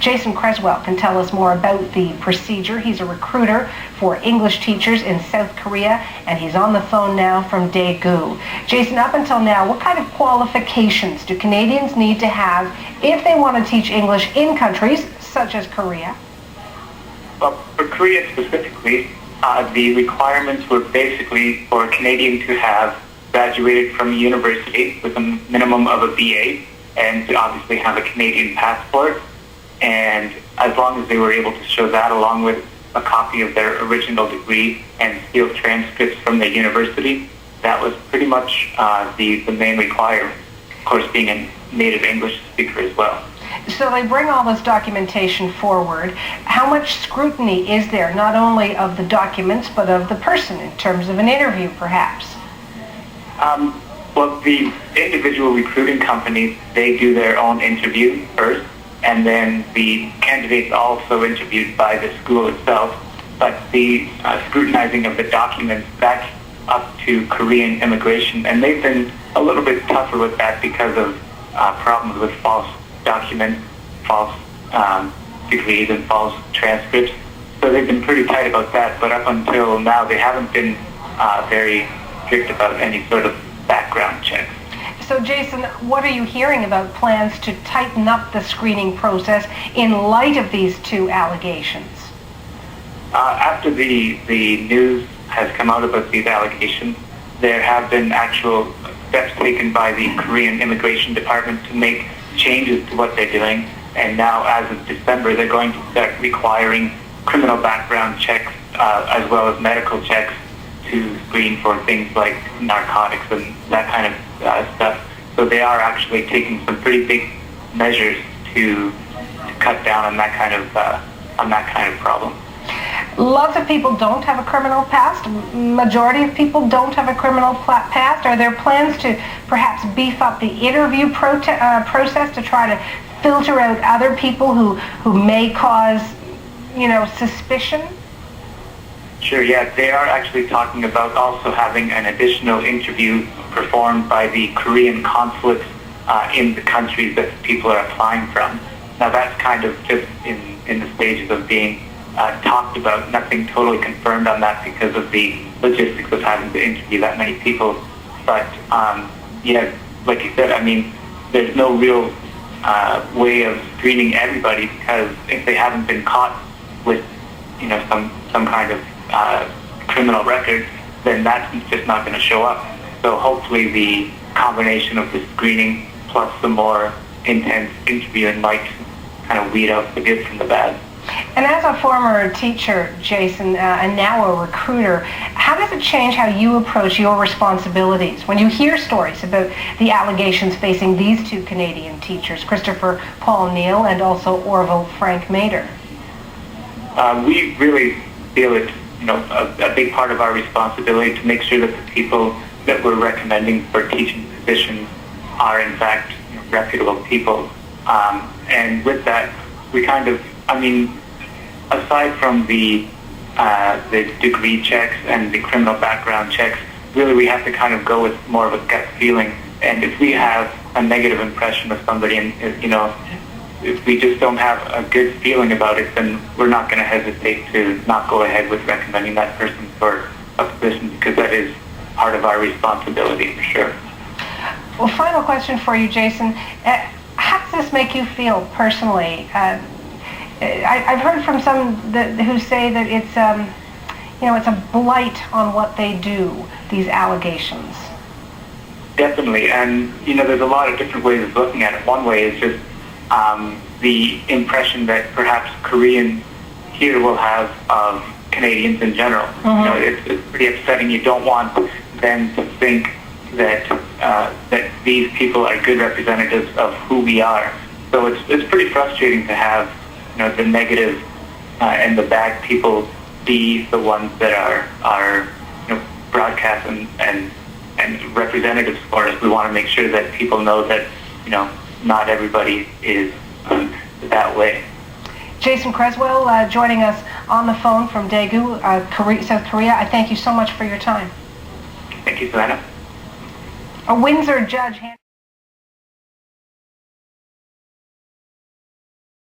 Jason Creswell can tell us more about the procedure. He's a recruiter for English teachers in South Korea, and he's on the phone now from Daegu. Jason, up until now, what kind of qualifications do Canadians need to have if they want to teach English in countries such as Korea? Well, for Korea specifically, the requirements were basically for a Canadian to have graduated from a university with a minimum of a BA and to obviously have a Canadian passport. And as long as they were able to show that along with a copy of their original degree and sealed transcripts from the university, that was pretty much the main requirement. Of course, being a native English speaker as well. So they bring all this documentation forward. How much scrutiny is there, not only of the documents, but of the person in terms of an interview, perhaps? Well, the individual recruiting companies, they do their own interview first, and then the candidates also interviewed by the school itself. But the scrutinizing of the documents, that's up to Korean immigration, and they've been a little bit tougher with that because of problems with false documents, false degrees, and false transcripts. So they've been pretty tight about that, but up until now they haven't been very strict about any sort of background checks. So Jason, what are you hearing about plans to tighten up the screening process in light of these two allegations? After the news has come out about these allegations, there have been actual steps taken by the Korean Immigration Department to make changes to what they're doing. And now, as of December, they're going to start requiring criminal background checks as well as medical checks to screen for things like narcotics and that kind of stuff. So they are actually taking some pretty big measures to cut down on that kind of problem. Lots of people don't have a criminal past. Majority of people don't have a criminal past. Are there plans to perhaps beef up the interview process to try to filter out other people who may cause, suspicion? Sure, yeah. They are actually talking about also having an additional interview performed by the Korean consulates in the countries that people are applying from. Now that's kind of just in the stages of being talked about, nothing totally confirmed on that because of the logistics of having to interview that many people. But like you said, I mean, there's no real way of screening everybody because if they haven't been caught with, some kind of criminal record, then that's just not going to show up. So hopefully the combination of the screening plus the more intense interviewing might kind of weed out the good from the bad. And as a former teacher, Jason, and now a recruiter, how does it change how you approach your responsibilities when you hear stories about the allegations facing these two Canadian teachers, Christopher Paul Neal and also Frank Mader? We really feel it's a big part of our responsibility to make sure that the people that we're recommending for teaching positions are in fact reputable people. And with that, we kind of, aside from the degree checks and the criminal background checks, really we have to kind of go with more of a gut feeling. And if we have a negative impression of somebody and, if we just don't have a good feeling about it, then we're not going to hesitate to not go ahead with recommending that person for a position because that is part of our responsibility for sure. Well, final question for you, Jason. How does this make you feel personally? I've heard from some who say that it's, it's a blight on what they do, these allegations. Definitely, and there's a lot of different ways of looking at it. One way is just the impression that perhaps Koreans here will have of Canadians in general. Mm-hmm. It's pretty upsetting. You don't want them to think that that these people are good representatives of who we are. So it's pretty frustrating to have the negative and the bad people be the ones that are broadcast and representatives for us. We want to make sure that people know that not everybody is that way. Jason Creswell joining us on the phone from Daegu, South Korea. I thank you so much for your time. Thank you, Savannah. A Windsor judge